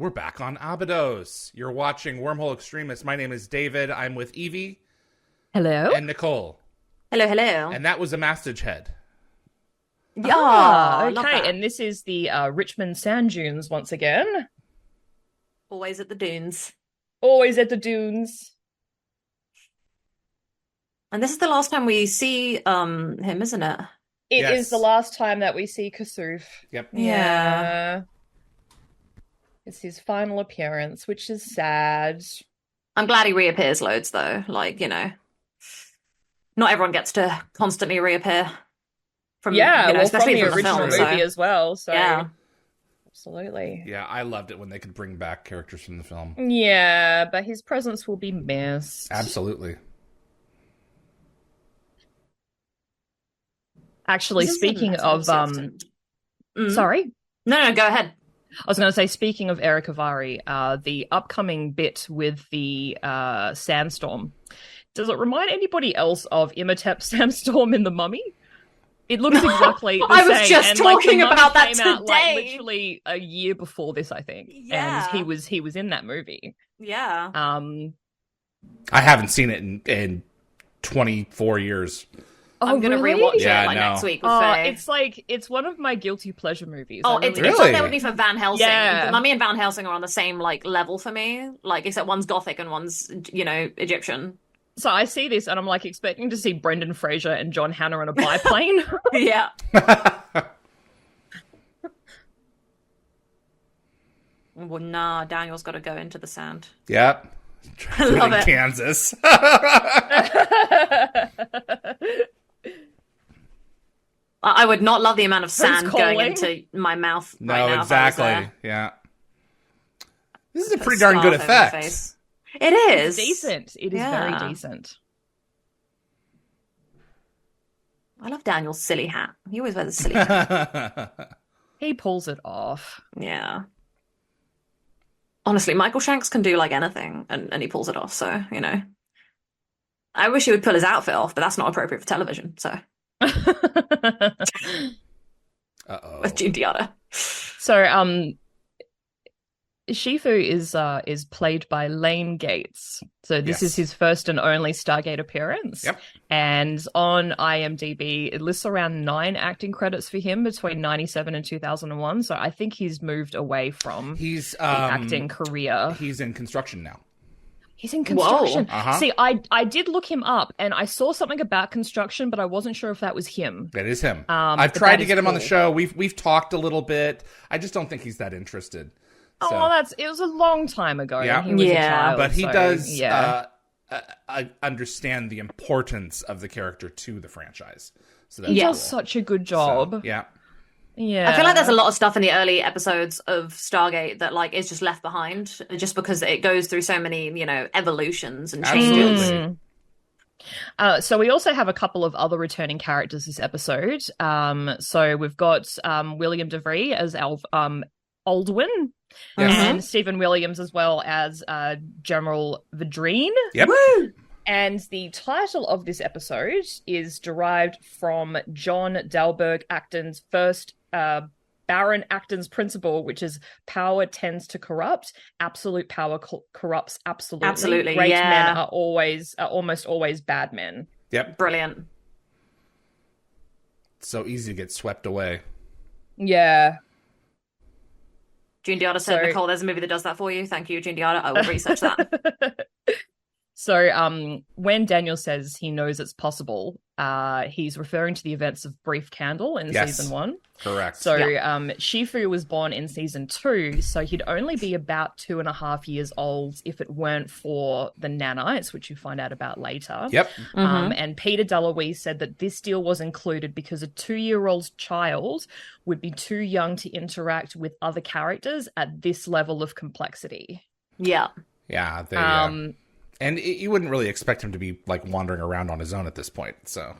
We're back on Abydos. You're watching Wormhole Extremists. My name is David. I'm with Evie. Hello. And Nicole. Hello, hello. And that was a Mastage head. Yeah, okay. And this is the Richmond Sand Dunes once again. Always at the dunes. Always at the dunes. And this is the last time we see him, isn't it? It is the last time that we see Kasuf. Yep. Yeah. It's his final appearance, which is sad. I'm glad he reappears loads, though. Like, you know, not everyone gets to constantly reappear from, especially from the from original film, movie as well. So yeah, absolutely. Yeah, I loved it when they could bring back characters from the film. Yeah, but his presence will be missed. Absolutely. Actually, speaking of sorry? No, go ahead. I was going to say, speaking of Eric Avari, the upcoming bit with the sandstorm, does it remind anybody else of Imhotep Sandstorm in The Mummy? It looks exactly the same. I was just talking about that today. Literally a year before this, I think. Yeah. And he was in that movie. Yeah. I haven't seen it in 24 years. I'm going to rewatch it next week with Faye. It's one of my guilty pleasure movies. It's up there with me for Van Helsing. Yeah. Mummy and Van Helsing are on the same level for me, except one's gothic and one's, Egyptian. So I see this and I'm expecting to see Brendan Fraser and John Hannah on a biplane. Yeah. Well, nah, Daniel's got to go into the sand. Yep. I love it. Kansas. I would not love the amount of sand going into my mouth right now. Exactly. Yeah. This is a pretty darn good effect. It is. It's decent. It is very decent. I love Daniel's silly hat. He always wears a silly hat. He pulls it off. Yeah. Honestly, Michael Shanks can do anything and he pulls it off, so, I wish he would pull his outfit off, but that's not appropriate for television, so. Uh-oh. With June Deanna. So, Shifu is played by Lane Gates. So this is his first and only Stargate appearance. Yep. And on IMDb, it lists around 9 acting credits for him between 97 and 2001. So I think he's moved away from his acting career. He's in construction now. He's in construction. Uh-huh. See, I did look him up and I saw something about construction, but I wasn't sure if that was him. That is him. I've tried to get him on the show. We've talked a little bit. I just don't think he's that interested. So. It was a long time ago. Yeah. He was a child, but he does understand the importance of the character to the franchise. So he does such a good job. So, yeah. Yeah. I feel like there's a lot of stuff in the early episodes of Stargate that is just left behind just because it goes through so many, evolutions and changes. So we also have a couple of other returning characters this episode. So we've got William DeVry as Aldwin. Yes. And Stephen Williams as well as General Vadreen. Yep. Woo! And the title of this episode is derived from John Dalberg Acton's first Baron Acton's principle, which is power tends to corrupt. Absolute power corrupts absolutely. Absolutely, Great men are almost always bad men. Yep. Brilliant. It's so easy to get swept away. Yeah. June Deanna said, Nicole, there's a movie that does that for you. Thank you, June Deanna. I will research that. So when Daniel says he knows it's possible, he's referring to the events of Brief Candle in season 1. Correct. So Shifu was born in season 2, so he'd only be about 2.5 years old if it weren't for the nanites, which you find out about later. Yep. And Peter DeLuise said that this deal was included because a 2-year-old child would be too young to interact with other characters at this level of complexity. Yeah. Yeah. And you wouldn't really expect him to be wandering around on his own at this point. So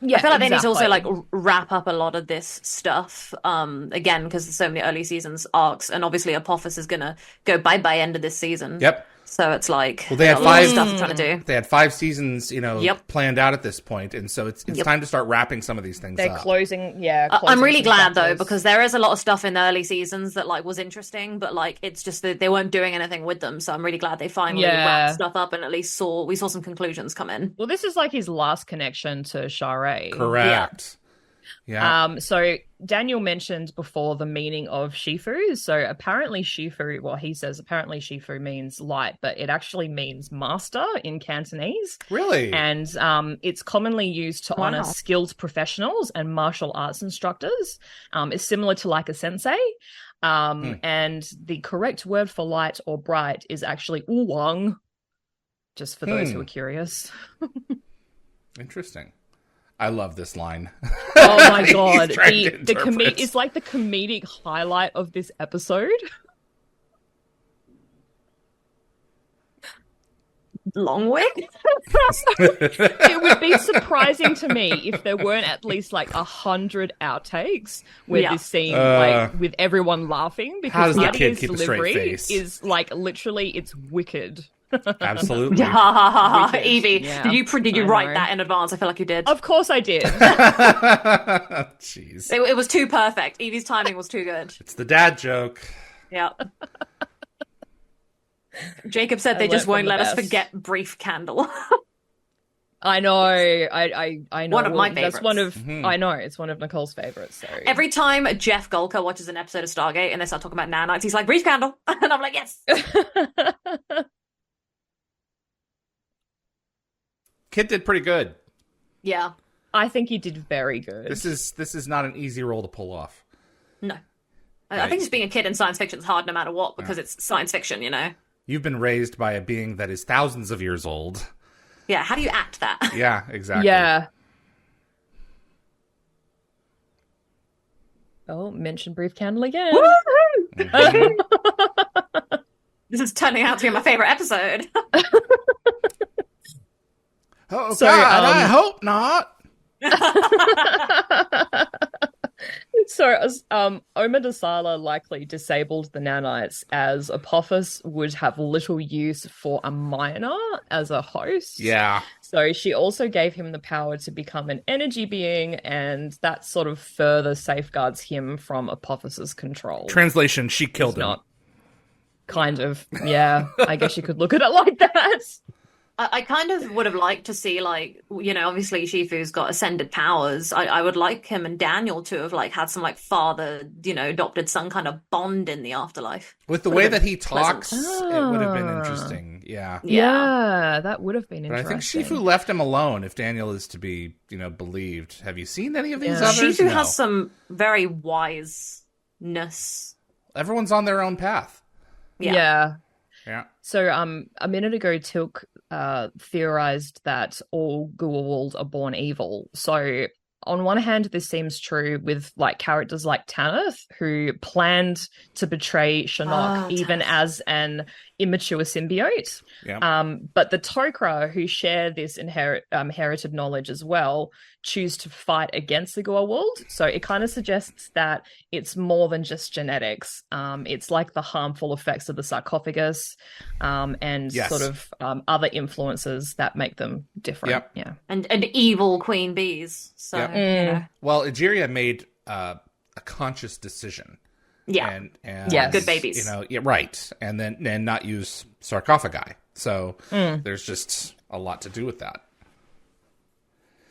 yeah, I feel like they need to also wrap up a lot of this stuff. Again, because there's so many early seasons arcs, and obviously Apophis is gonna go bye end of this season. Yep. So it's like, well, they had a lot of 5 stuff they're trying to do. They had 5 seasons, Yep. planned out at this point, and so it's time to start wrapping some of these things They're up. closing, I'm really some glad though, chapters. because there is a lot of stuff in the early seasons that like was interesting, but like it's just that they weren't doing anything with them. So I'm really glad they finally wrapped stuff up and at least we saw some conclusions come in. Well, this is like his last connection to Sharae. Correct. Yeah. So Daniel mentioned before the meaning of Shifu. So apparently Shifu, well, he says apparently Shifu means light, but it actually means master in Cantonese. Really? And it's commonly used to honor skilled professionals and martial arts instructors. It's similar to like a sensei. And the correct word for light or bright is actually Uwang, just for those who are curious. Interesting. I love this line. Oh my god. the it's like the comedic highlight of this episode. Long wig? It would be surprising to me if there weren't at least like 100 outtakes where this scene, like with everyone laughing, because how does the kid keep a straight delivery face? is like literally it's wicked. Absolutely. Evie, did you write that in advance? I feel like you did. Of course I did. Jeez. It was too perfect. Evie's timing was too good. It's the dad joke. Yeah. Jacob said they just won't let us forget Brief Candle. I know. I know. One of my favorites. That's one of I know, it's one of Nicole's favorites. So every time Jeff Golka watches an episode of Stargate and they start talking about nanites, he's like, Brief Candle. And I'm like, yes. Kid did pretty good. Yeah. I think he did very good. This is not an easy role to pull off. No. I think just being a kid in science fiction is hard no matter what, because it's science fiction, you know? You've been raised by a being that is thousands of years old. Yeah, how do you act that? Yeah, exactly. Yeah. Oh, mention Brief Candle again. This is turning out to be my favorite episode. Oh, so, God, I hope not. So, Oma Dasala likely disabled the nanites as Apophis would have little use for a minor as a host. Yeah. So she also gave him the power to become an energy being, and that sort of further safeguards him from Apophis's control. Translation, she killed him. Kind of, yeah. I guess you could look at it like that. I kind of would have liked to see, like, you know, obviously Shifu's got ascended powers. I would like him and Daniel to have, like, had some, like, father, you know, adopted son kind of bond in the afterlife. With the way that he talks, it would have been interesting. Yeah. Yeah, that would have been interesting. But I think Shifu left him alone, if Daniel is to be, you know, believed. Have you seen any of these others? Shifu has some very wiseness. Everyone's on their own path. Yeah. So, a minute ago, Tilk theorized that all Goa'uld are born evil. So, on one hand, this seems true with like characters like Tanith, who planned to betray Shinnok even as an immature symbiote. But the Tok'ra, who share this inherited knowledge as well, choose to fight against the Goa'uld. So it kind of suggests that it's more than just genetics. It's like the harmful effects of the sarcophagus and sort of other influences that make them different. Yeah, and evil queen bees. So you know. Well, Egeria made a conscious decision. And good babies. You know, right. And not use sarcophagi. So there's just a lot to do with that.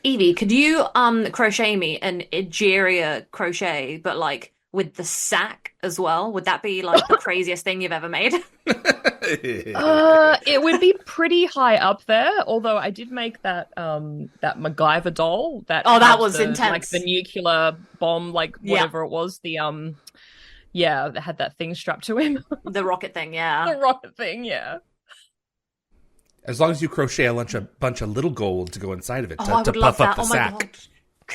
Evie, could you crochet me an Egeria crochet, but like with the sack as well? Would that be like the craziest thing you've ever made? It would be pretty high up there. Although I did make that that MacGyver doll. That was intense. Like the nuclear bomb, like whatever it was. The that had that thing strapped to him. The rocket thing, yeah. The rocket thing, yeah. As long as you crochet a bunch of little gold to go inside of it to puff up the sack.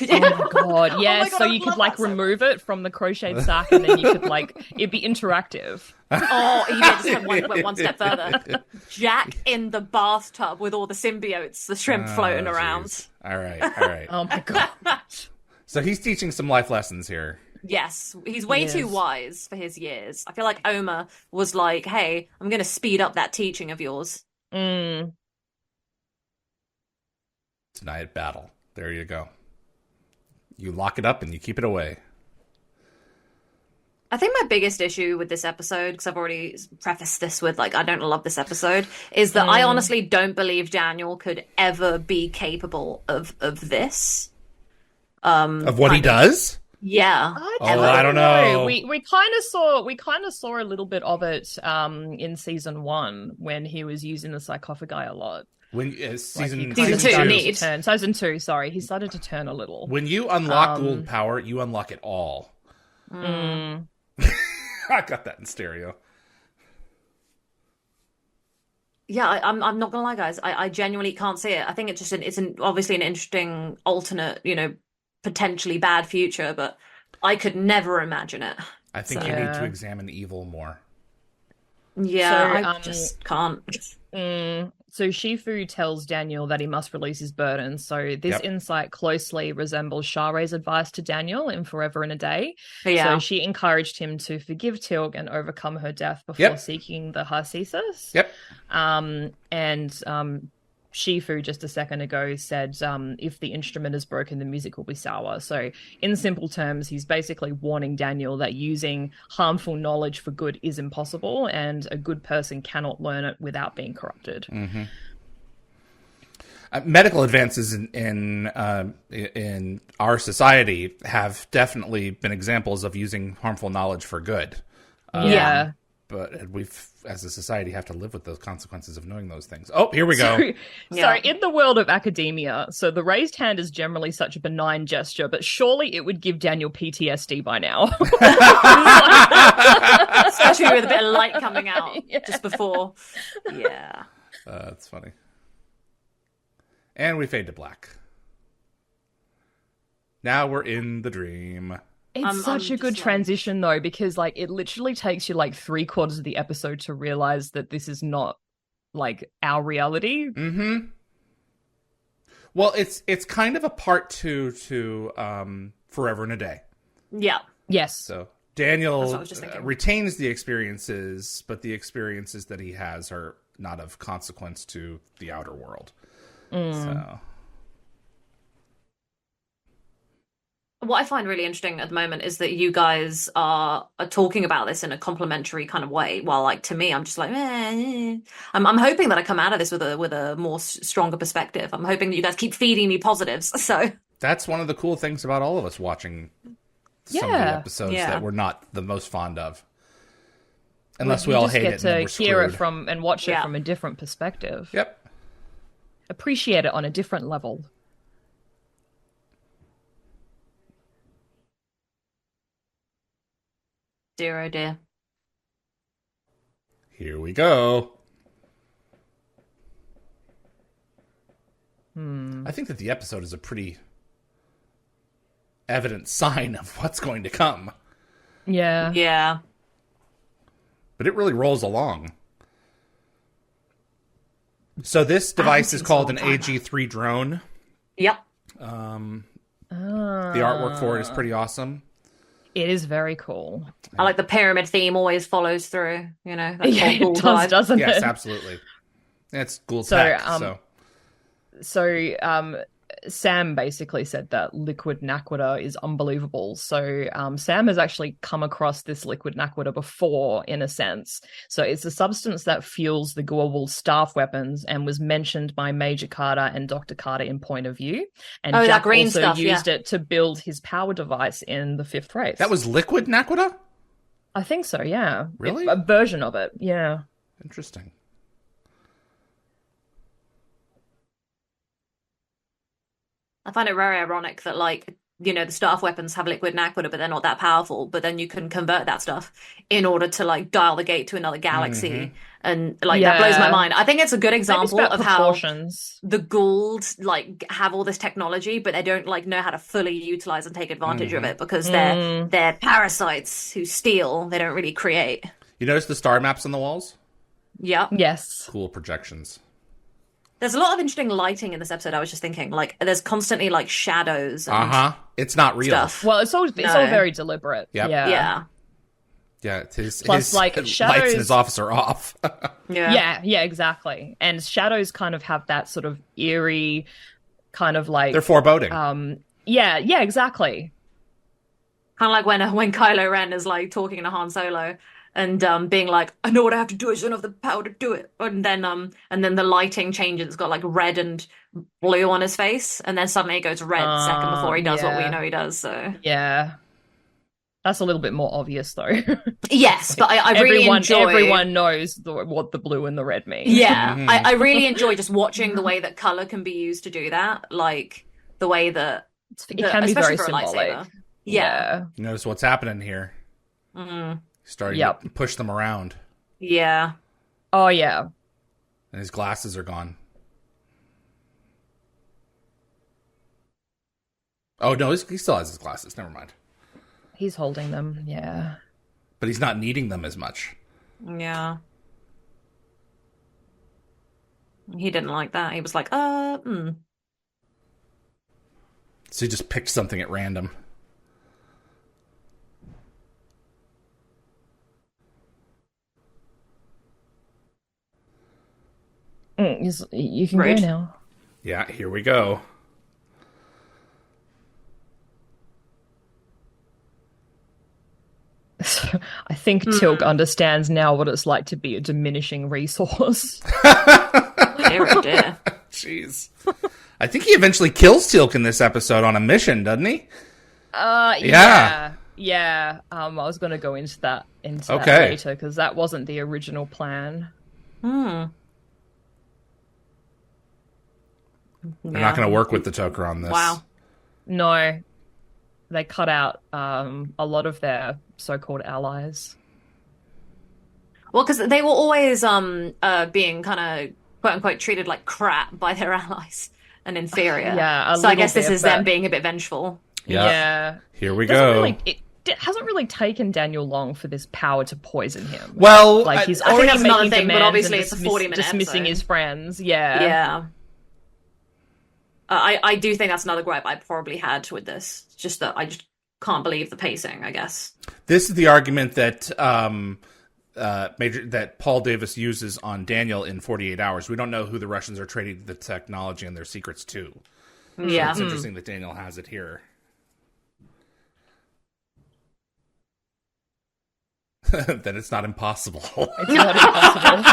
Oh my god, yeah. So you could like remove it from the crocheted sack, and then you could like it'd be interactive. Oh, he just went one step further. Jack in the bathtub with all the symbiotes, the shrimp floating around. All right. Oh my god. So he's teaching some life lessons here. Yes, he's way He too is. wise for his years. I feel like Oma was like, "Hey, I'm going to speed up that teaching of yours." Mm. Tonight battle. There you go. You lock it up and you keep it away. I think my biggest issue with this episode, because I've already prefaced this with like I don't love this episode, is that I honestly don't believe Daniel could ever be capable of this. Of what he does? Yeah. I don't know. We kind of saw a little bit of it in season 1 when he was using the sarcophagi a lot. When Season Season 2, sorry, he started to turn a little. When you unlock Gould power, you unlock it all. I got that in stereo. Yeah, I'm not gonna lie, guys. I genuinely can't see it. I think it's obviously an interesting alternate, potentially bad future, but I could never imagine it. I think you need to examine evil more. Yeah, I just can't. So Shifu tells Daniel that he must release his burden. So this insight closely resembles Share's advice to Daniel in Forever and a Day. Yeah. So she encouraged him to forgive Tilg and overcome her death before seeking the Harcesis. Yep. Shifu just a second ago said, if the instrument is broken, the music will be sour. So in simple terms, he's basically warning Daniel that using harmful knowledge for good is impossible, and a good person cannot learn it without being corrupted. Mm-hmm. Medical advances in our society have definitely been examples of using harmful knowledge for good. But we've, as a society, have to live with those consequences of knowing those things. Oh, here we go. So in the world of academia, so the raised hand is generally such a benign gesture, but surely it would give Daniel PTSD by now. Especially with a bit of light coming out just before. Yeah. That's funny. And we fade to black. Now we're in the dream. It's such a good transition, though, because like it literally takes you like 3/4 of the episode to realize that this is not like our reality. Mm-hmm. Well, it's kind of a part 2 to Forever and a Day. Yeah. Yes. So Daniel retains the experiences, but the experiences that he has are not of consequence to the outer world. So. What I find really interesting at the moment is that you guys are talking about this in a complimentary kind of way, while like to me, I'm just like, I'm hoping that I come out of this with a more stronger perspective. I'm hoping that you guys keep feeding me positives. So that's one of the cool things about all of us watching some of the episodes that we're not the most fond of, unless we all hate it. To hear it from and watch it from a different perspective. Yep, appreciate it on a different level. Dear, oh dear. Here we go. I think that the episode is a pretty evident sign of what's going to come. Yeah. Yeah. But it really rolls along. So this device is called an AG-3 drone. Yep. The artwork for it is pretty awesome. It is very cool. I like the pyramid theme always follows through, That's it does, doesn't it? Yes, absolutely. It's Gould's tech, So Sam basically said that liquid naquadah is unbelievable. So Sam has actually come across this liquid naquadah before, in a sense. So it's a substance that fuels the Goa'uld staff weapons and was mentioned by Major Carter and Dr. Carter in Point of View. And Jack green also stuff, used it to build his power device in the Fifth Race. That was liquid naquadah? I think so, yeah. Really? A version of it, yeah. Interesting. I find it very ironic that, the staff weapons have liquid naquadah, but they're not that powerful. But then you can convert that stuff in order to, dial the gate to another galaxy. Mm-hmm. And, that blows my mind. I think it's a good example of how the Goa'uld, have all this technology, but they don't, know how to fully utilize and take advantage of it because they're parasites who steal. They don't really create. You notice the star maps on the walls? Yep. Yes. Cool projections. There's a lot of interesting lighting in this episode. I was just thinking, like, there's constantly like shadows and It's not real stuff. Well, it's all very deliberate. Yep. Yeah. Yeah, his like, lights shadows... in his office are off. Yeah, exactly. And shadows kind of have that sort of eerie kind of like... They're foreboding. Yeah, exactly. Kind of like when Kylo Ren is like talking to Han Solo and being like, I know what I have to do, I just don't have the power to do it. And then the lighting changes, it's got like red and blue on his face, and then suddenly it goes red a second before he does what we know he does. So yeah. That's a little bit more obvious, though. Yes, but I really enjoy... Everyone knows what the blue and the red mean. Yeah, I really enjoy just watching the way that color can be used to do that. Like, the way that... It can be very symbolic. Yeah. You notice what's happening here. Starting to push them around. Yeah. Oh, yeah. And his glasses are gone. Oh, no, he still has his glasses. Never mind. He's holding them, yeah. But he's not needing them as much. Yeah. He didn't like that. He was like, So he just picked something at random. You can go now. Yeah, here we go. I think Tilk understands now what it's like to be a diminishing resource. Dear. Jeez. I think he eventually kills Tilk in this episode on a mission, doesn't he? Yeah. I was going to go into that later, because that wasn't the original plan. They're not going to work with the Toker on this. Wow. No. They cut out a lot of their so-called allies. Well, because they were always being kind of quote-unquote treated like crap by their allies and inferior. So I guess this is them being a bit vengeful. Yeah. Here we go. It hasn't really taken Daniel long for this power to poison him. Well, like, he's I already think that's making another thing, but demands obviously and it's a 40-minute dismissing episode. his friends. Yeah. Yeah. I do think that's another gripe I probably had with this. It's just that I just can't believe the pacing, I guess. This is the argument that that Paul Davis uses on Daniel in 48 Hours. We don't know who the Russians are trading the technology and their secrets to. Yeah. So it's interesting that Daniel has it here. Then it's not impossible. It's not impossible.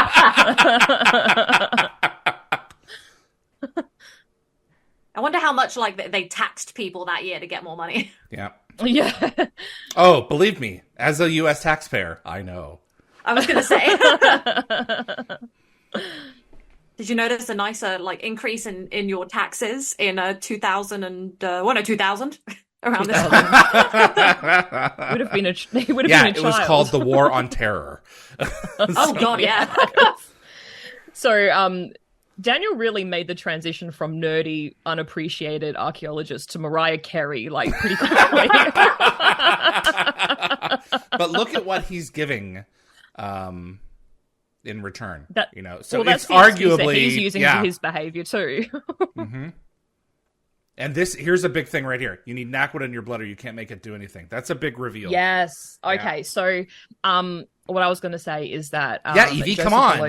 I wonder how much like they taxed people that year to get more money. Yeah. Yeah. Oh, believe me, as a U.S. taxpayer, I know. I was going to say. Did you notice a nicer like increase in your taxes in 2000 and 2000 around this time? Would have been a child. It was called the War on Terror. Oh God, yeah. So, Daniel really made the transition from nerdy, unappreciated archaeologist to Mariah Carey, like, pretty quickly. But look at what he's giving in return. So that's it's arguably he's using his behavior too. And here's a big thing right here. You need Naquita in your blood or you can't make it do anything. That's a big reveal. Yes. Okay. Yeah. So, what I was going to say is that Evie, come on.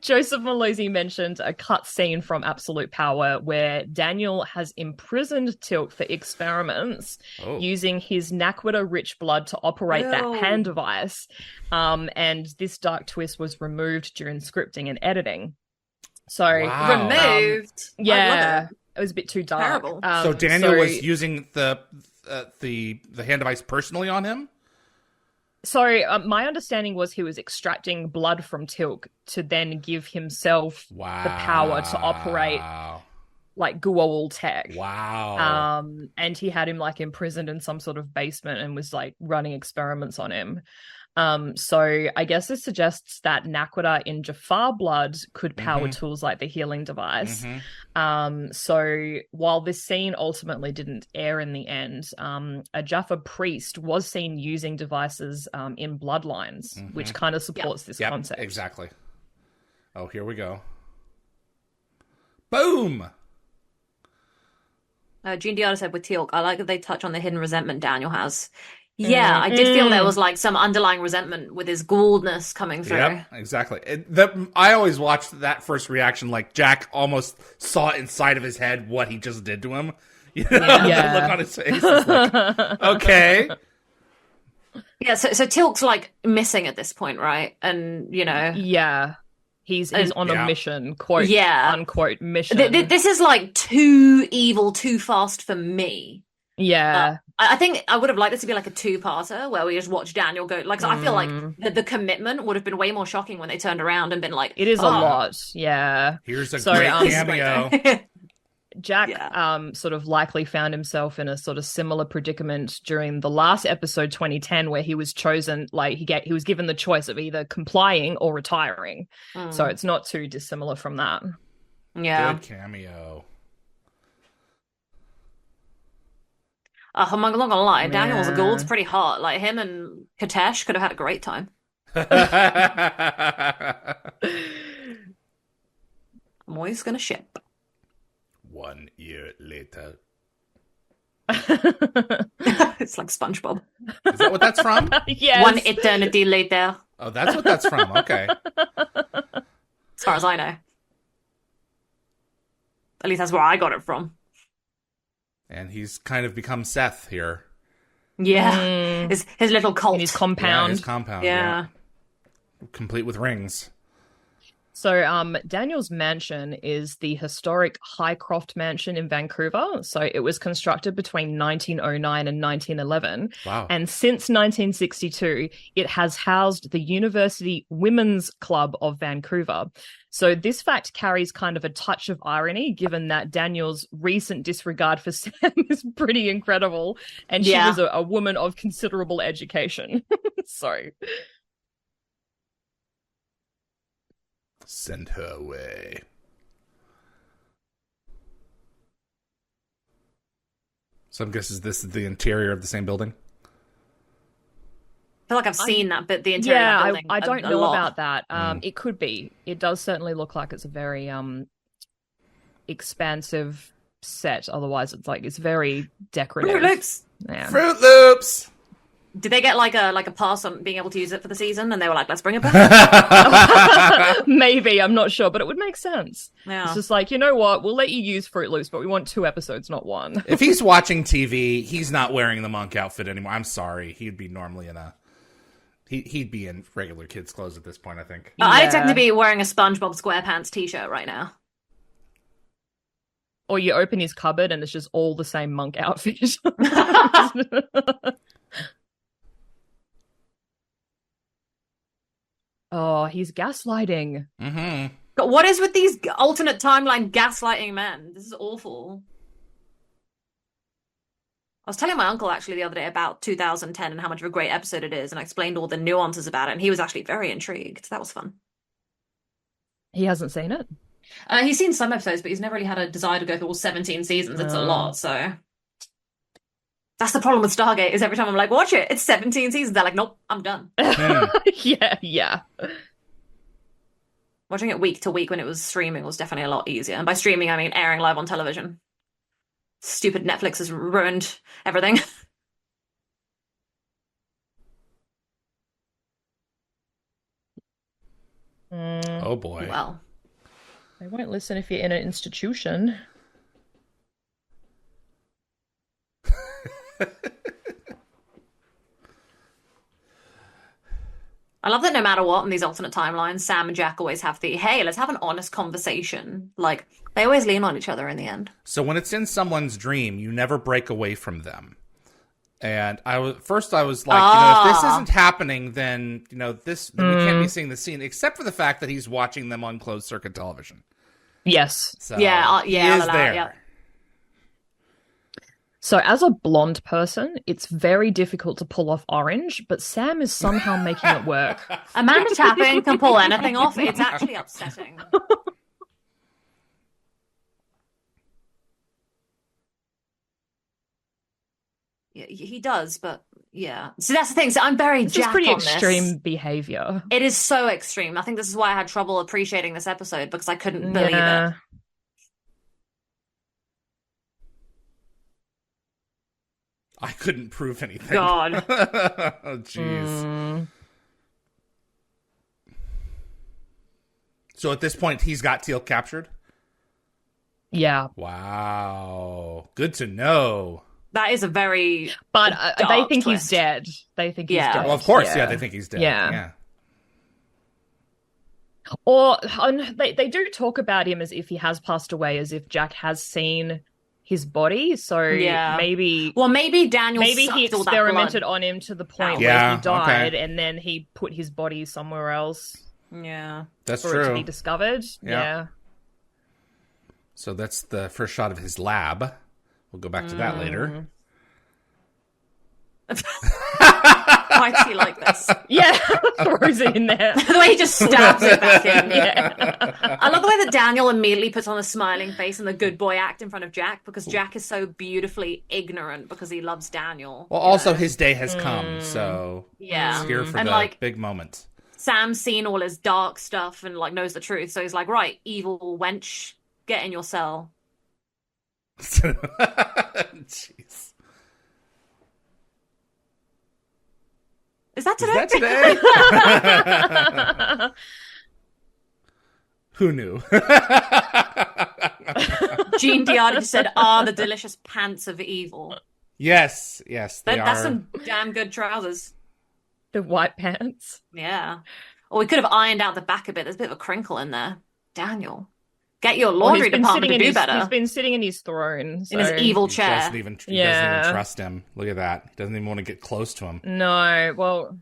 Joseph Malozzi mentioned a cut scene from Absolute Power where Daniel has imprisoned Tilk for experiments using his Naquita-rich blood to operate that hand device. And this dark twist was removed during scripting and editing. So removed. Yeah, it was a bit too dark. Terrible. So Daniel was using the hand device personally on him? So my understanding was he was extracting blood from Tilk to then give himself the power to operate like Gua'ul tech. Wow. And he had him like imprisoned in some sort of basement and was like running experiments on him. So I guess this suggests that Naquita in Jafar blood could power tools like the healing device. So while this scene ultimately didn't air in the end, a Jaffa priest was seen using devices in bloodlines, which kind of supports this concept. Exactly. Oh, here we go. Boom. Gene Diada said with Teal'c, I like that they touch on the hidden resentment Daniel has. Yeah, I did feel there was like some underlying resentment with his Gouldness coming through. Yep, exactly. I always watched that first reaction like Jack almost saw inside of his head what he just did to him. You know, the look on his face is like, okay. Yeah, so Teal'c's like missing at this point, right? And, you know... Yeah. He's on a mission, quote, unquote, mission. This is like too evil, too fast for me. Yeah. I think I would have liked this to be like a two-parter where we just watch Daniel go. Like, so I feel like the commitment would have been way more shocking when they turned around and been like, it is a lot. Yeah. Here's a great cameo. Jack sort of likely found himself in a sort of similar predicament during the last episode 2010 where he was chosen, like he was given the choice of either complying or retiring. So it's not too dissimilar from that. Yeah. Good cameo. I'm not gonna lie, Daniel's Gould's pretty hot. Like him and Katesh could have had a great time. I'm always gonna ship. 1 year later. It's like SpongeBob. Is that what that's from? Yes. 1 eternity later. Oh, that's what that's from. Okay. As far as I know. At least that's where I got it from. And he's kind of become Seth here. Yeah. His little cult. In his compound. Yeah, his compound. Yeah. Complete with rings. So Daniel's mansion is the historic Highcroft Mansion in Vancouver. So it was constructed between 1909 and 1911. Wow. And since 1962, it has housed the University Women's Club of Vancouver. So this fact carries kind of a touch of irony, given that Daniel's recent disregard for Sam is pretty incredible. And she was a woman of considerable education. So... Send her away. So I'm guessing this is the interior of the same building? I feel like I've seen that, but the interior of the building I don't know lot. about that. It could be. It does certainly look like it's a very expansive set. Otherwise, it's very decorative. Fruit Loops. Yeah. Fruit Loops! Did they get like a pass on being able to use it for the season? And they were like, let's bring it back? Maybe, I'm not sure, but it would make sense. Yeah. It's just like, you know what? We'll let you use Fruit Loops, but we want 2 episodes, not 1. If he's watching TV, he's not wearing the monk outfit anymore. I'm sorry. He'd be normally in a... He'd be in regular kids' clothes at this point, I think. I'd expect him to be wearing a SpongeBob SquarePants t-shirt right now. Or you open his cupboard and it's just all the same monk outfit. Oh, he's gaslighting. Mm-hmm. But what is with these alternate timeline gaslighting men? This is awful. I was telling my uncle actually the other day about 2010 and how much of a great episode it is, and I explained all the nuances about it, and he was actually very intrigued. That was fun. He hasn't seen it? He's seen some episodes, but he's never really had a desire to go through all 17 seasons. It's a lot, so... That's the problem with Stargate, is every time I'm like, watch it, it's 17 seasons. They're like, nope, I'm done. Yeah. Watching it week to week when it was streaming was definitely a lot easier. And by streaming, I mean airing live on television. Stupid Netflix has ruined everything. Oh boy. Well. They won't listen if you're in an institution. I love that no matter what in these alternate timelines, Sam and Jack always have the, hey, let's have an honest conversation. Like, they always lean on each other in the end. So when it's in someone's dream, you never break away from them. And I was like, if this isn't happening, then, then we can't be seeing the scene, except for the fact that he's watching them on closed circuit television. Yes. So he is there. Yeah. So as a blonde person, it's very difficult to pull off orange, but Sam is somehow making it work. Amanda Tapping can pull anything off. It's actually upsetting. Yeah, he does, but yeah. So that's the thing. So I'm very This Jack is pretty on extreme this. behavior. It is so extreme. I think this is why I had trouble appreciating this episode, because I couldn't believe it. I couldn't prove anything. God. Oh, jeez. So at this point, he's got Teal captured? Yeah. Wow. Good to know. That is a very But they dark think twist. he's dead. They think he's dead. Well, of course, yeah, they think he's dead. Yeah. Or they do talk about him as if he has passed away, as if Jack has seen his body. So maybe... Well, maybe Daniel Maybe he sucked all that experimented blood on him to the point Yeah, where he died, okay. and then he put his body somewhere else Yeah. That's for true. it to be discovered. Yeah. Yeah. So that's the first shot of his lab. We'll go back to that later. Why is he like this? Yeah, throws it in there. The way he just stabs it back in. Yeah. I love the way that Daniel immediately puts on a smiling face and the good boy act in front of Jack, because Jack is so beautifully ignorant because he loves Daniel. Well, also his day has come, so Yeah. he's here for And, the like, big moment. Sam's seen all his dark stuff and like knows the truth, so he's like, right, evil wench, get in your cell. Jeez. Is that Is today? that today? Who knew? Jean Diardi just said, the delicious pants of evil. Yes, they That's are. some damn good trousers. The white pants. Yeah. Or we could have ironed out the back a bit. There's a bit of a crinkle in there. Daniel, get your laundry department to do better. He's been sitting in his throne. In his evil He chair. doesn't even trust him. Look at that. He doesn't even want to get close to him. No, well...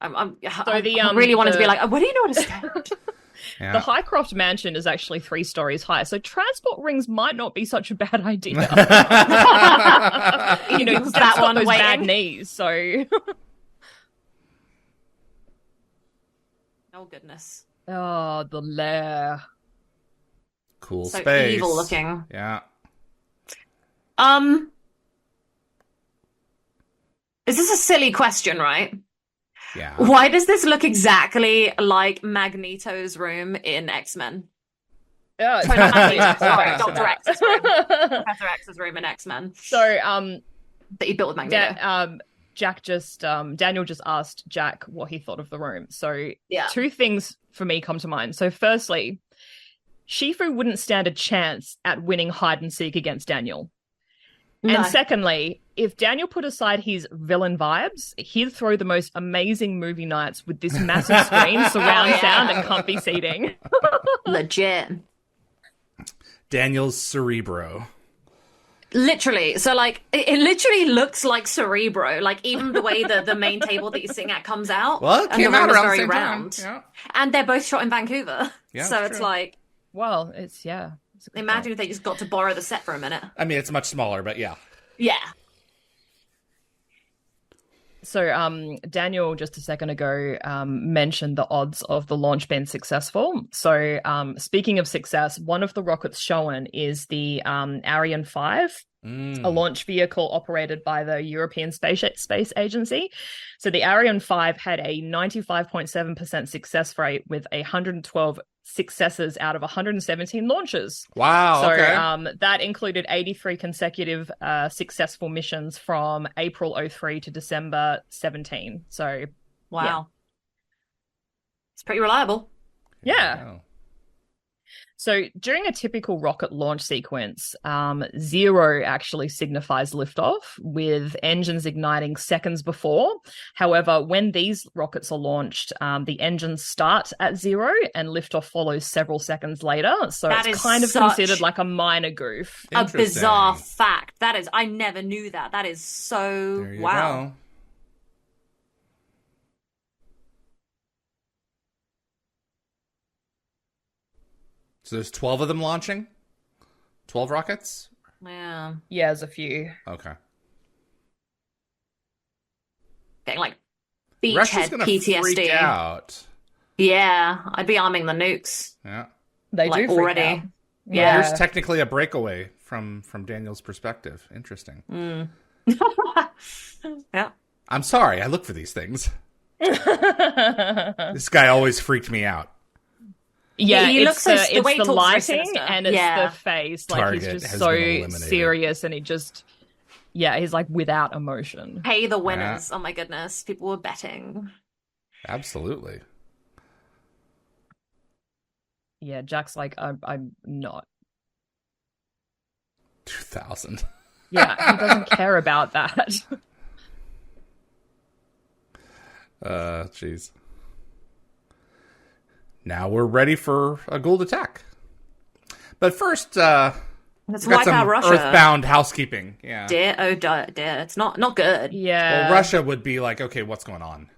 I the, really wanted to be like, what do you know what to say? Yeah. The Highcroft mansion is actually 3 stories high, so transport rings might not be such a bad idea. You know, Use Jack's that got one those bad waiting. knees, so... Oh, goodness. Oh, the lair. Cool So space. evil looking. Yeah. Is this a silly question, right? Yeah. Why does this look exactly like Magneto's room in X-Men? Oh, Sorry, not Magneto, sorry, Yeah. Dr. X's room. Professor X's room in X-Men. So, That he built with Magneto. Daniel just asked Jack what he thought of the room. So, Yeah. 2 things for me come to mind. So, firstly, Shifu wouldn't stand a chance at winning hide and seek against Daniel. No. And secondly, if Daniel put aside his villain vibes, he'd throw the most amazing movie nights with this massive screen, surround sound, and comfy seating. Legit. Daniel's Cerebro. Literally. So, like, it literally looks like Cerebro. Like, even the way the main table that you're sitting at comes out. Well, it and came the room out is around the very same round. time. And they're both shot in Vancouver. Yeah, so it's it's true. like, Well, it's, yeah. It's a good imagine point. if they just got to borrow the set for a minute. I mean, it's much smaller, but yeah. Yeah. So, Daniel, just a second ago, mentioned the odds of the launch being successful. So, speaking of success, one of the rockets shown is the Ariane 5, a launch vehicle operated by the European Space Agency. So, the Ariane 5 had a 95.7% success rate with 112 successes out of 117 launches. Wow. So Okay. that included 83 consecutive successful missions from April 03 to December 17. So Wow. Yeah. It's pretty reliable. yeah. Oh. So during a typical rocket launch sequence, 0 actually signifies liftoff, with engines igniting seconds before. However, when these rockets are launched, the engines start at 0 and liftoff follows several seconds later. So That it's is kind of such considered like a minor goof. A Interesting. bizarre fact. That is, I never knew that. That is so There you wow. go. So there's 12 of them launching? 12 rockets? Yeah. Yeah, there's a few. Okay. Getting like Russia's beachhead gonna PTSD. freak out. Yeah, I'd be arming the nukes. Yeah. They Like, do freak already. out. Yeah. Here's technically a breakaway from Daniel's perspective. Interesting. Yeah. I'm sorry, I look for these things. This guy always freaked me out. Yeah, he looks so, the way it's he the talks very lighting sinister. and it's the face. Like Target he's just has so been eliminated. serious, and he's like without emotion. Pay the winners. Oh my goodness, people were betting. Absolutely. Yeah, Jack's like, I'm not. 2000. Yeah, he doesn't care about that. Jeez. Now we're ready for a Gould attack. But first, Let's we've got wipe some out Russia. earthbound housekeeping. Yeah. Dear, oh dear, it's not good. Yeah. Well, Russia would be like, okay, what's going on?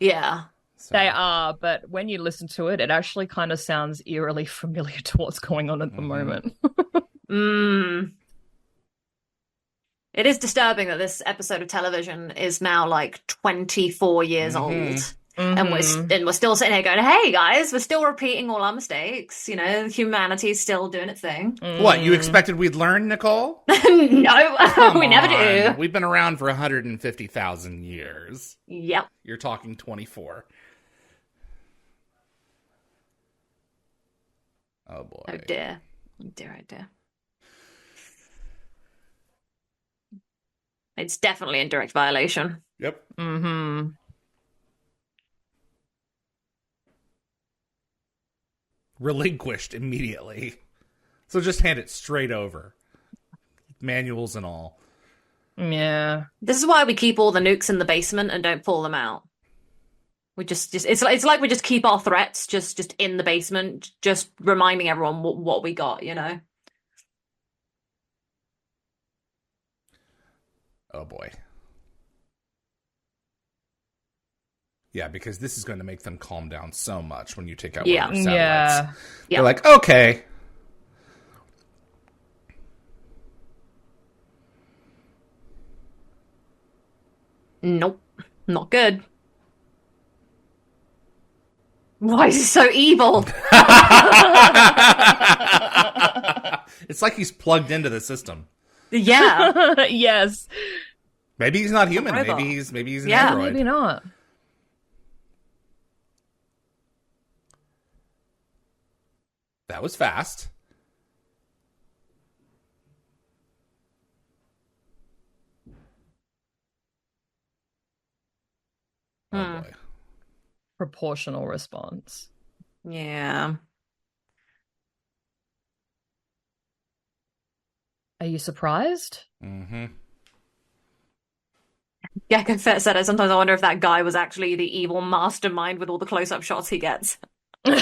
Yeah. So, They are, but when you listen to it, it actually kind of sounds eerily familiar to what's going on at the moment. It is disturbing that this episode of television is now like 24 years old. And we're still sitting here going, hey guys, we're still repeating all our mistakes. You know, humanity's still doing its thing. What, you expected we'd learn, Nicole? No, Come we never on. do. We've been around for 150,000 years. Yep. You're talking 24. Oh boy. Oh dear. Oh dear, oh dear. It's definitely in direct violation. Yep. Relinquished immediately. So just hand it straight over. Manuals and all. Yeah. This is why we keep all the nukes in the basement and don't pull them out. We just it's like we just keep our threats just in the basement, just reminding everyone what we got, you know. Oh boy. Yeah, because this is going to make them calm down so much when you take out one of their satellites. Yeah. They're like, okay. Nope. Not good. Why is he so evil? It's like he's plugged into the system. Yeah. Yes. Maybe he's not human. robot. Maybe he's an Yeah. android. Maybe not. That was fast. Oh boy. Proportional response. Yeah. Are you surprised? Mm-hmm. Yeah, Confet said it. Sometimes I wonder if that guy was actually the evil mastermind with all the close-up shots he gets. Yeah.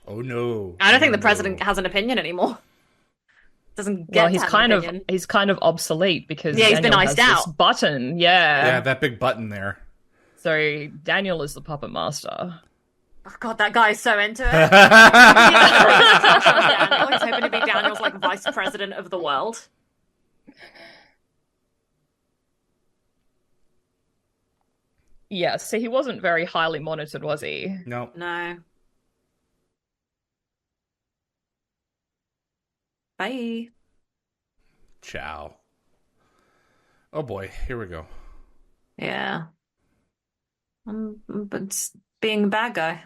Oh no. I don't think Oh, the president no. has an opinion anymore. Doesn't get Well, he's to have an kind opinion. of obsolete because Yeah, he's been Daniel iced has this out. button. Yeah. Yeah, that big button there. So Daniel is the puppet master. Oh god, that guy is so into it. Daniel. He's hoping to be Daniel's like vice president of the world. Yeah, so he wasn't very highly monitored, was he? No. No. Bye. Ciao. Oh boy, here we go. Yeah. But it's being a bad guy.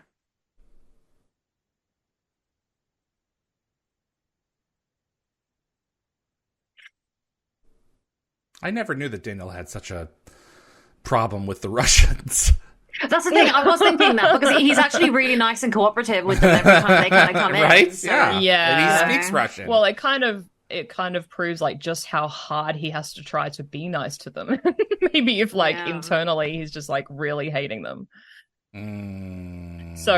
I never knew that Daniel had such a problem with the Russians. That's the thing. I was thinking that because he's actually really nice and cooperative with them every time they kind of come in. Right? So. Yeah. Yeah. And he speaks Russian. Well, it kind of proves like just how hard he has to try to be nice to them. Maybe if like Yeah. internally he's just like really hating them. So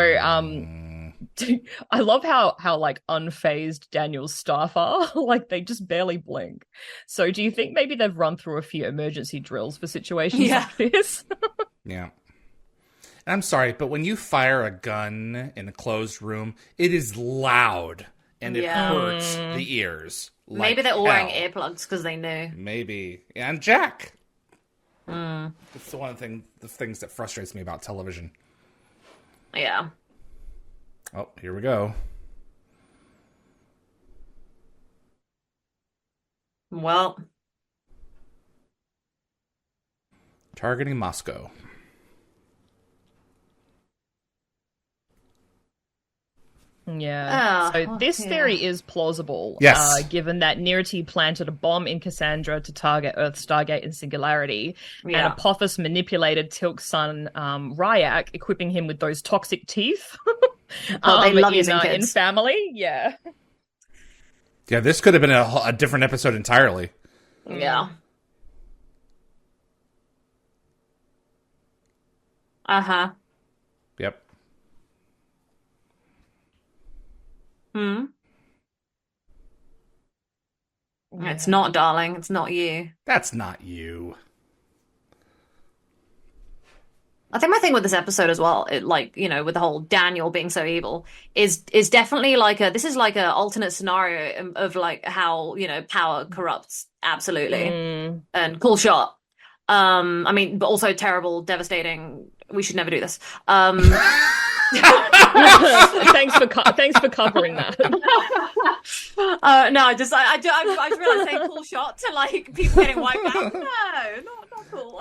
I love how like unfazed Daniel's staff are. Like they just barely blink. So do you think maybe they've run through a few emergency drills for situations like this? Yeah. And I'm sorry, but when you fire a gun in a closed room, it is loud and it hurts the ears. Like Maybe they're all wearing hell. earplugs because they knew. Maybe. And Jack. It's one of the things that frustrates me about television. Yeah. Oh, here we go. Well, Targeting Moscow. Yeah. So this theory is plausible. Yes. Given that Niriti planted a bomb in Cassandra to target Earth's Stargate and Singularity, and Apophis manipulated Tilk's son Ryak, equipping him with those toxic teeth. They love using kids. In Family. Yeah. Yeah, this could have been a different episode entirely. Yeah. Uh-huh. Yep. It's not, darling. It's not you. That's not you. I think my thing with this episode as well, with the whole Daniel being so evil, is definitely this is like a alternate scenario of like how, power corrupts absolutely. And cool shot. But also terrible, devastating. We should never do this. Thanks for covering that. No, I just realized saying cool shot to like people getting wiped out. No, not cool.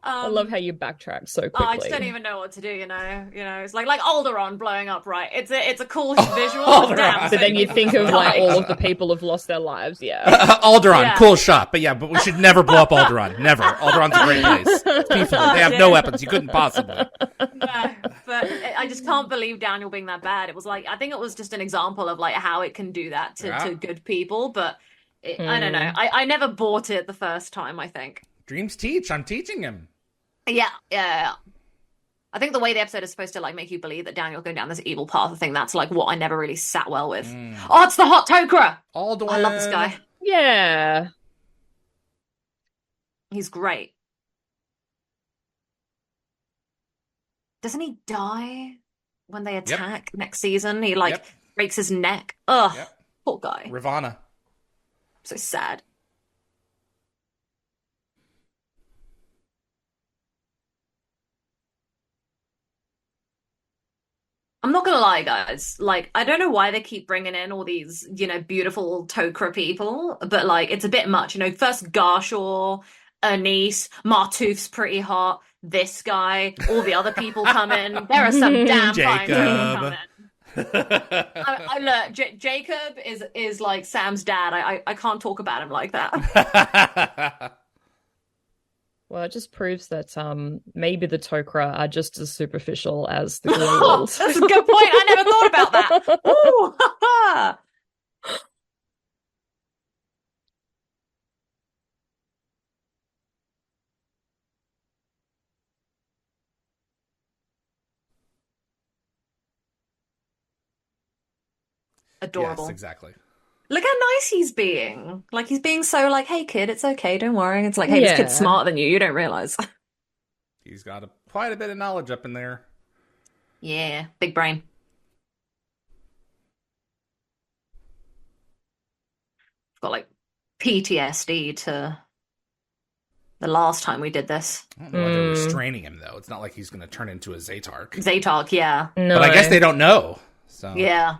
I love how you backtrack so quickly. I just don't even know what to do. It's like Alderaan blowing up. Right? It's a cool visual. But then you think of like all of the people who've lost their lives. Yeah, Alderaan, cool shot. But we should never blow up Alderaan. Never. Alderaan's a great place. It's peaceful. They have no weapons. You couldn't possibly. No, but I just can't believe Daniel being that bad. It was like, I think it was just an example of like how it can do that to good people. But I don't know. I never bought it the first time. I think. Dreams teach. I'm teaching him. Yeah. I think the way the episode is supposed to like make you believe that Daniel's going down this evil path, I think that's like what I never really sat well with. Oh, it's the hot Tok'ra! Alduin. I love this guy. Yeah. He's great. Doesn't he die when they attack next season? He breaks his neck. Ugh. Yep. Poor guy. Ravana. So sad. I'm not gonna lie, guys. Like, I don't know why they keep bringing in all these, beautiful Tok'ra people, but like, it's a bit much. First Garshaw, Anise, Martouf's pretty hot. This guy, all the other people come in. There are some damn fine people come in. Look, Jacob is like Sam's dad. I can't talk about him like that. Well, it just proves that maybe the Tok'ra are just as superficial as the Gringles. That's a good point. I never thought about that. Ooh, adorable. Yes, exactly. Look how nice he's being. Like, he's being so like, hey, kid, it's okay, don't worry. It's like, hey, this kid's smarter than you. You don't realize. He's got quite a bit of knowledge up in there. Yeah, big brain. Got like PTSD to the last time we did this. I don't know why they're restraining him, though. It's not like he's going to turn into a Zaytark. Zaytark, yeah. No. But I guess they don't know. So yeah.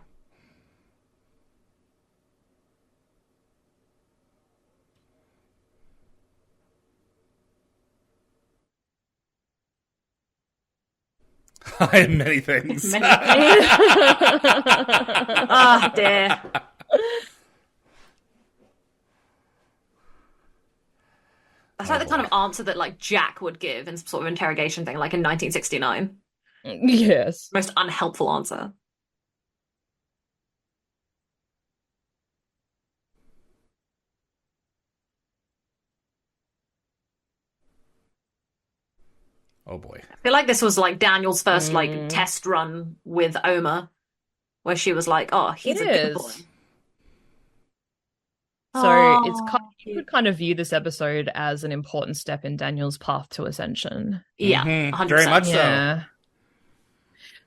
I am many things. Oh, dear. That's like the kind of answer that like Jack would give in some sort of interrogation thing, like in 1969. Yes. Most unhelpful answer. Oh boy. I feel like this was like Daniel's first like test run with Oma, where she was like, "Oh, he's a good boy." So you could kind of view this episode as an important step in Daniel's path to ascension. Yeah, 100%. Very much so. Yeah.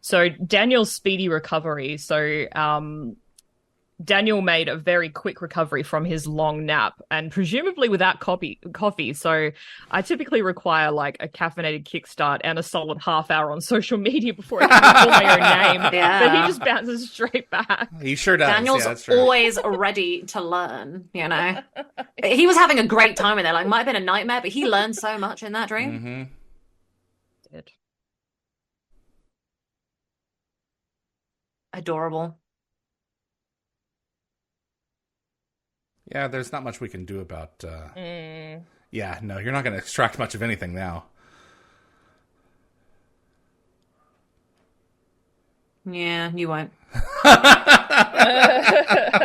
So Daniel's speedy recovery. So Daniel made a very quick recovery from his long nap, and presumably without coffee. So I typically require like a caffeinated kickstart and a solid half hour on social media before I can call my own name. Yeah. But he just bounces straight back. He sure does. Daniel's yeah, that's true. always ready to learn, you know? He was having a great time in there. Like, might have been a nightmare, but he learned so much in that dream. Mm-hmm. Did. Adorable. Yeah, there's not much we can do about... Yeah, no, you're not going to extract much of anything now. Yeah, you won't.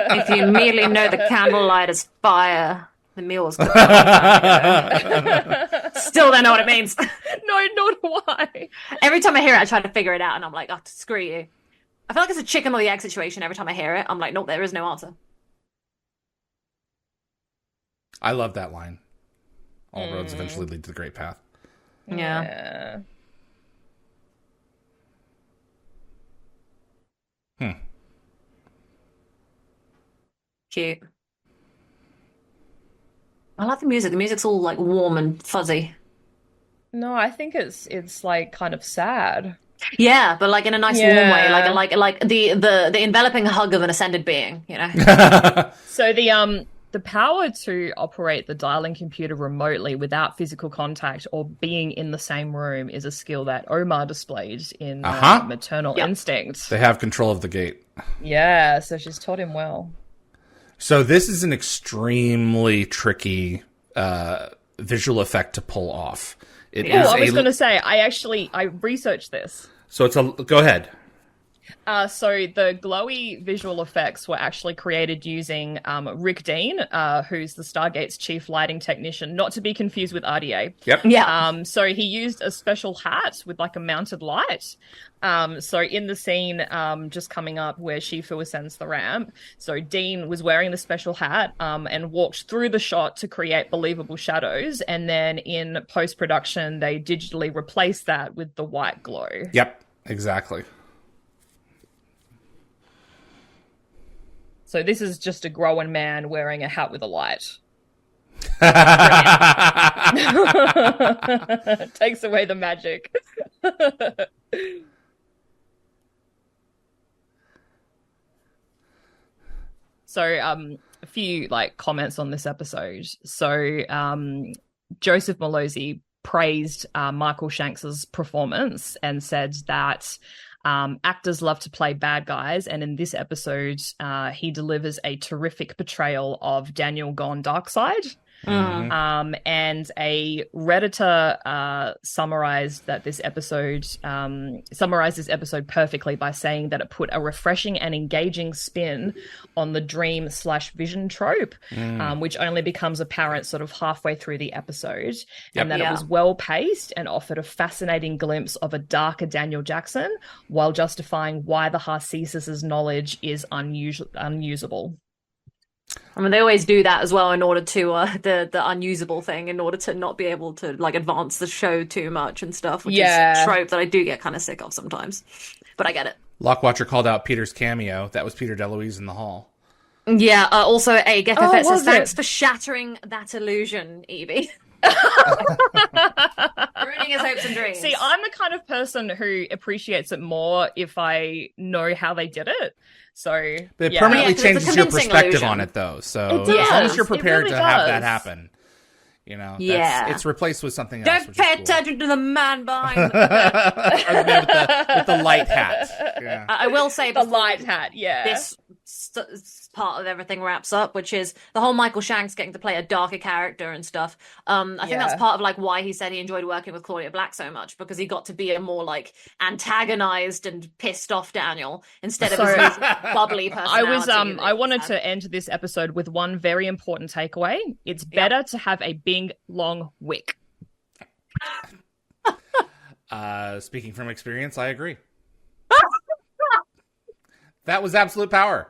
If you merely know the candlelight is fire, the meal is cooked. Still don't know what it means. No, nor do I. Every time I hear it, I try to figure it out, and I'm like, oh, screw you. I feel like it's a chicken or the egg situation every time I hear it. I'm like, nope, there is no answer. I love that line. All roads eventually lead to the great path. Yeah. Cute. I like the music. The music's all like warm and fuzzy. No, I think it's like kind of sad. Yeah, but like in a nice warm way, like the enveloping hug of an ascended being, you know. So the power to operate the dialing computer remotely without physical contact or being in the same room is a skill that Omar displayed in Maternal Instinct. They have control of the gate. Yeah, so she's taught him well. So this is an extremely tricky visual effect to pull off. I was going to say, I researched this. So go ahead. So the glowy visual effects were actually created using Rick Dean, who's the Stargate's chief lighting technician, not to be confused with RDA. Yep. Yeah. So he used a special hat with like a mounted light. So in the scene just coming up where Shifu ascends the ramp, so Dean was wearing the special hat and walked through the shot to create believable shadows. And then in post-production, they digitally replaced that with the white glow. Yep, exactly. So this is just a grown man wearing a hat with a light. Takes away the magic. So a few like comments on this episode. So Joseph Malozzi praised Michael Shanks's performance and said that actors love to play bad guys, and in this episode, he delivers a terrific portrayal of Daniel gone dark side. And a Redditor summarized this episode perfectly by saying that it put a refreshing and engaging spin on the dream/vision trope, which only becomes apparent sort of halfway through the episode, and that it was well paced and offered a fascinating glimpse of a darker Daniel Jackson while justifying why the Harcesis's knowledge is unusable. I mean, they always do that as well in order to the unusable thing, in order to not be able to like advance the show too much and stuff, which is a trope that I do get kind of sick of sometimes. But I get it. Lockwatcher called out Peter's cameo. That was Peter DeLuise in the hall. Yeah. Also, a Gecko Fett says thanks for shattering that illusion, Evie. Ruining his hopes and dreams. See, I'm the kind of person who appreciates it more if I know how they did it. So but it permanently changes your perspective on it, though. So as long as you're prepared to have that happen, you know, it's replaced with something else. Don't pay attention to the man behind with the light hat. Yeah. I will say the light hat. Yeah, this part of everything wraps up, which is the whole Michael Shanks getting to play a darker character and stuff. I think that's part of like why he said he enjoyed working with Claudia Black so much, because he got to be a more like antagonized and pissed off Daniel instead of his bubbly personality. I wanted to end this episode with one very important takeaway. It's better to have a big long wick. Speaking from experience, I agree. That was absolute power.